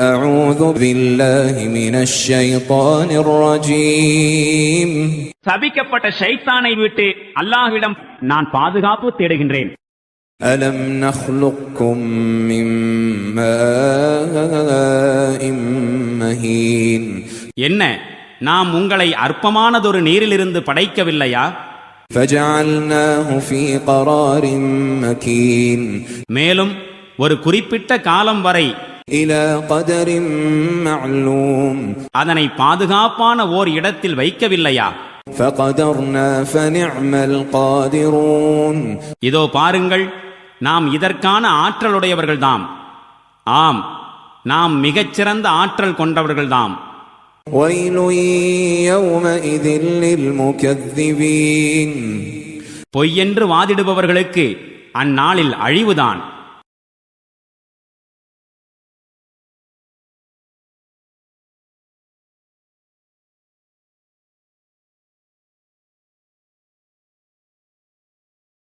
أعوذ بالله من الشيطان الرجيم. சபிக்கப்பட்ட ஷைத்தானை விட்டு அல்லாஹ்விடம் நான் பாதுகாப்பு தேடுகின்றேன். ألم نخلقكم من ماء مهين. என்ன, நாம் உங்களை அற்பமானதொரு நீரிலிருந்து படைக்கவில்லையா? فجعلناه في قرار مكين. மேலும் ஒரு குறிப்பிட்ட காலம் வரை إلى قدر معلوم. அதனை பாதுகாப்பான ஓர் இடத்தில் வைக்கவில்லையா? فقدرنا فنعم القادرون. இதோ பாருங்கள், நாம் இதற்கான ஆற்றலுடையவர்கள்தாம். ஆம், நாம் மிகச்சிறந்த ஆற்றல் கொண்டவர்கள்தாம். ويل يومئذ للمكذبين. பொய்யென்று வாதிடுபவர்களுக்கு அந்நாளில் அழிவுதான்.